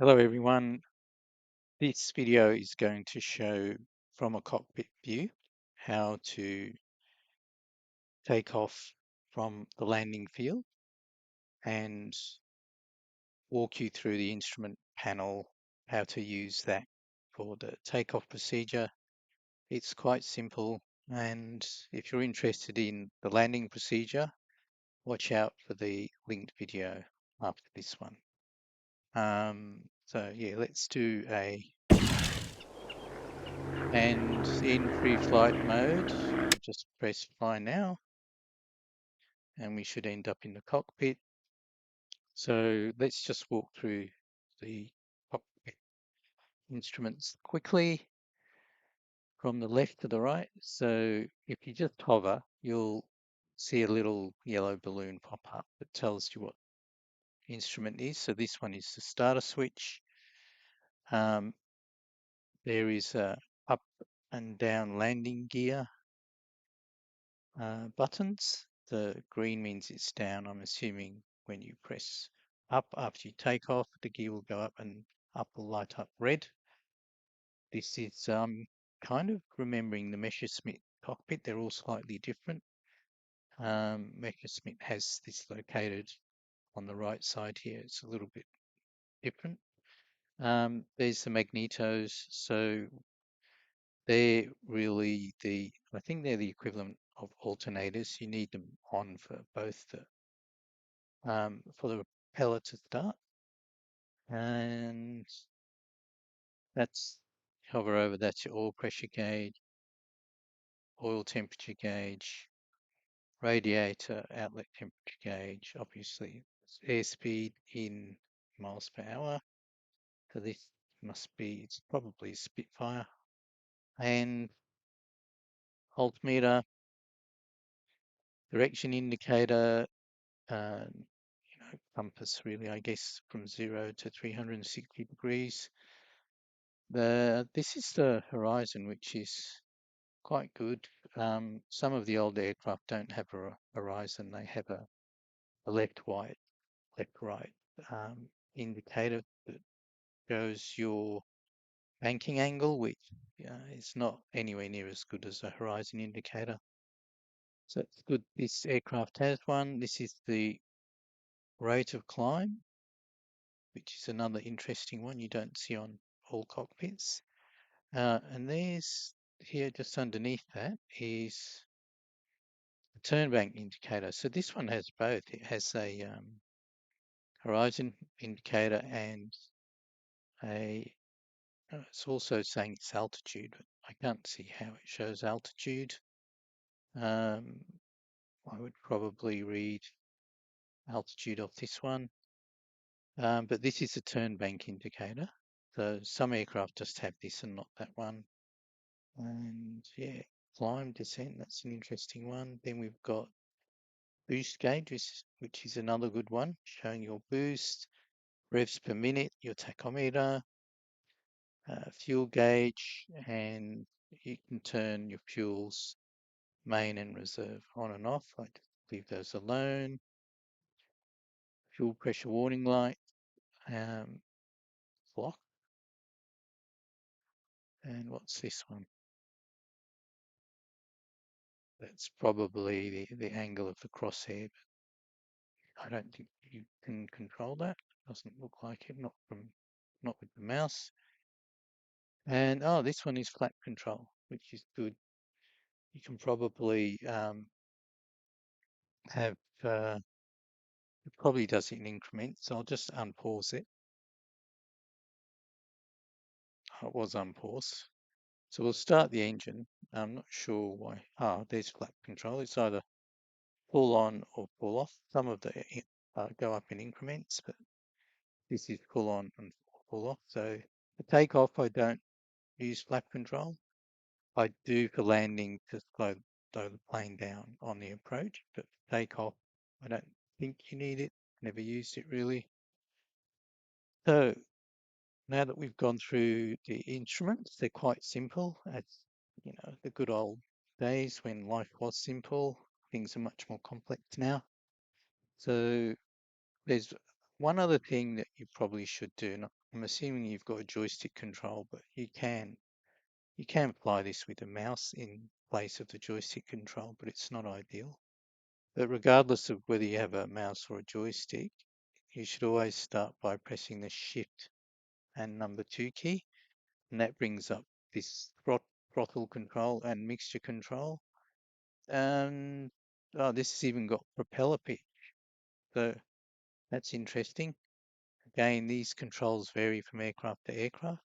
Hello everyone. This video is going to show from a cockpit view how to take off from the landing field and walk you through the instrument panel, how to use that for the takeoff procedure. It's quite simple, and if you're interested in the landing procedure, watch out for the linked video after this one. So yeah, let's do and in free flight mode, I'll just press fly now and we should end up in the cockpit. So let's just walk through the cockpit instruments quickly from the left to the right. So if you just hover, you'll see a little yellow balloon pop up that tells you what instrument is. So this one is the starter switch. Um, there is a up and down landing gear buttons. The green means it's down. I'm assuming when you press up after you take off, the gear will go up and up will light up red. This is kind of remembering the Messerschmitt cockpit. They're all slightly different. Messerschmitt has this located on the right side here. It's a little bit different. There's the magnetos. So they're really I think they're the equivalent of alternators. You need them on for both for the propeller to start. And that's hover over, that's your oil pressure gauge, oil temperature gauge, radiator outlet temperature gauge, obviously airspeed in miles per hour. So this it's probably Spitfire. And altimeter, direction indicator, compass really, I guess, from 0 to 360 degrees. This is the horizon, which is quite good. Some of the old aircraft don't have a horizon; they have a left-right, left-right indicator that shows your banking angle, which is not anywhere near as good as a horizon indicator. So it's good. This aircraft has one. This is the rate of climb, which is another interesting one you don't see on all cockpits. And there's here just underneath that is a turn bank indicator. So this one has both. It has a horizon indicator and it's also saying it's altitude, but I can't see how it shows altitude. Um, I would probably read altitude off this one. But this is a turn bank indicator. So some aircraft just have this and not that one. And yeah, climb, descent, that's an interesting one. Then we've got boost gauge, which is another good one, showing your boost, revs per minute, your tachometer, fuel gauge, and you can turn your fuels main and reserve on and off. I just leave those alone. Fuel pressure warning light, clock, and what's this one? That's probably the angle of the crosshair, but I don't think you can control that. Doesn't look like it, not with the mouse. And oh, this one is flap control, which is good. You can probably have it probably does it in increments. So I'll just unpause it. Oh, it was unpaused. So we'll start the engine. I'm not sure why. Ah, there's flap control. It's either pull on or pull off. Some of the go up in increments, but this is pull on and pull off. So for takeoff, I don't use flap control. I do for landing to slow the plane down on the approach, but for takeoff, I don't think you need it. Never used it really. So now that we've gone through the instruments, they're quite simple. It's, the good old days when life was simple. Things are much more complex now. So there's one other thing that you probably should do. I'm assuming you've got a joystick control, but you can fly this with a mouse in place of the joystick control, but it's not ideal. But regardless of whether you have a mouse or a joystick, you should always start by pressing the Shift and number 2 key, and that brings up this throttle control and mixture control. Oh, this has even got propeller pitch, so that's interesting. Again, these controls vary from aircraft to aircraft.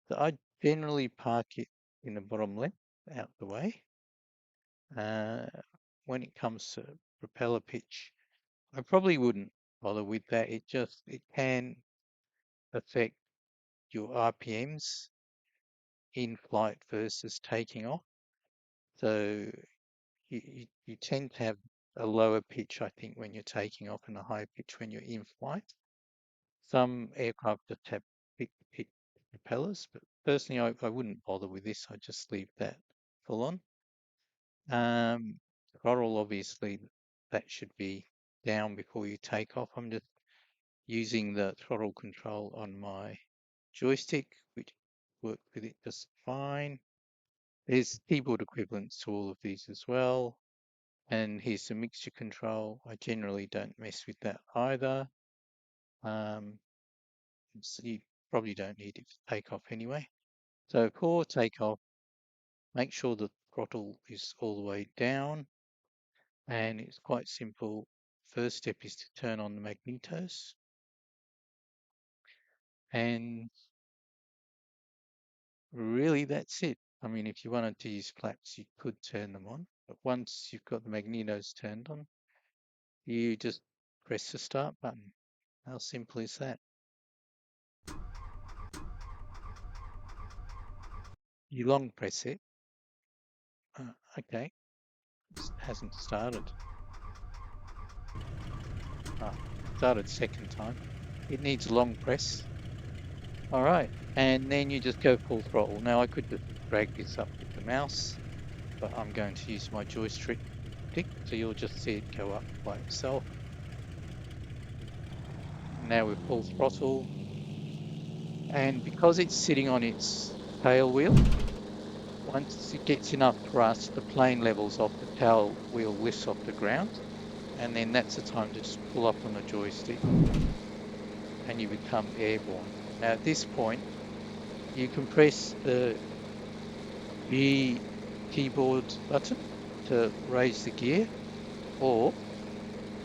So I generally park it in the bottom left, out the way. When it comes to propeller pitch, I probably wouldn't bother with that. It can affect your RPMs in flight versus taking off. So you tend to have a lower pitch, I think, when you're taking off and a higher pitch when you're in flight. Some aircraft just have big pitch propellers, but personally, I wouldn't bother with this. I just leave that full on. Throttle, obviously, that should be down before you take off. I'm just using the throttle control on my joystick, which worked with it just fine. There's keyboard equivalents to all of these as well. And here's the mixture control. I generally don't mess with that either. So you probably don't need it for takeoff anyway. So for takeoff, make sure the throttle is all the way down. And it's quite simple. First step is to turn on the magnetos. And really, that's it. I mean, if you wanted to use flaps, you could turn them on. But once you've got the magnetos turned on, you just press the start button. How simple is that? You long press it. Okay, it hasn't started. Started second time. It needs a long press. All right, and then you just go full throttle. Now I could just drag this up with the mouse, but I'm going to use my joystick, so you'll just see it go up by itself. Now we're full throttle, and because it's sitting on its tail wheel, once it gets enough thrust, the plane levels off, the tail wheel lifts off the ground, and then that's the time to just pull up on the joystick and you become airborne. Now at this point, you can press the G keyboard button to raise the gear, or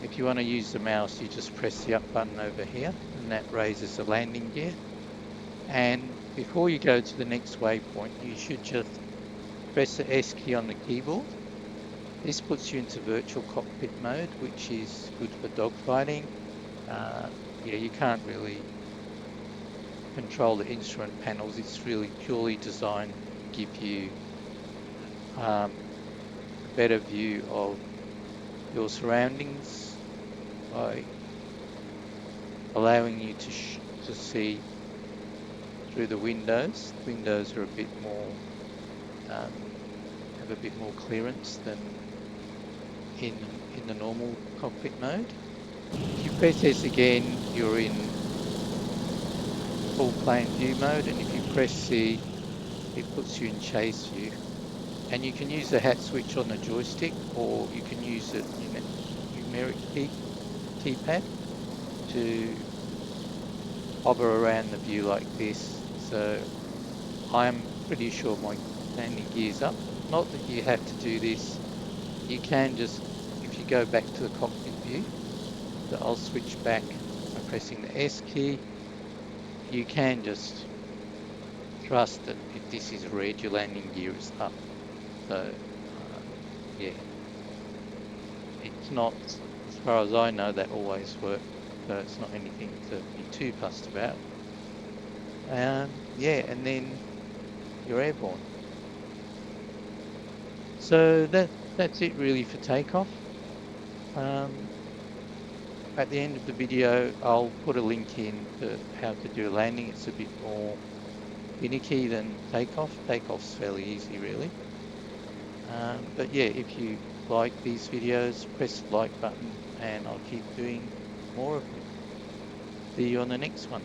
if you want to use the mouse, you just press the up button over here, and that raises the landing gear. And before you go to the next waypoint, you should just press the S key on the keyboard. This puts you into virtual cockpit mode, which is good for dogfighting. Yeah, you can't really control the instrument panels. It's really purely designed to give you a better view of your surroundings by allowing you to see through the windows. Windows are a bit more, have a bit more clearance than in the normal cockpit mode. If you press S again, you're in full plane view mode, and if you press C, it puts you in chase view. And you can use the hat switch on the joystick, or you can use it in a numeric keypad to hover around the view like this. So I'm pretty sure my landing gear's up. Not that you have to do this. You can just, if you go back to the cockpit view, so I'll switch back by pressing the S key. You can just trust that if this is red, your landing gear is up. So yeah, it's not, as far as I know, that always works. So it's not anything to be too fussed about. Yeah, and then you're airborne. So that's it really for takeoff. At the end of the video, I'll put a link in to how to do a landing. It's a bit more finicky than takeoff. Takeoff's fairly easy, really. But yeah, if you like these videos, press the like button and I'll keep doing more of them. See you on the next one.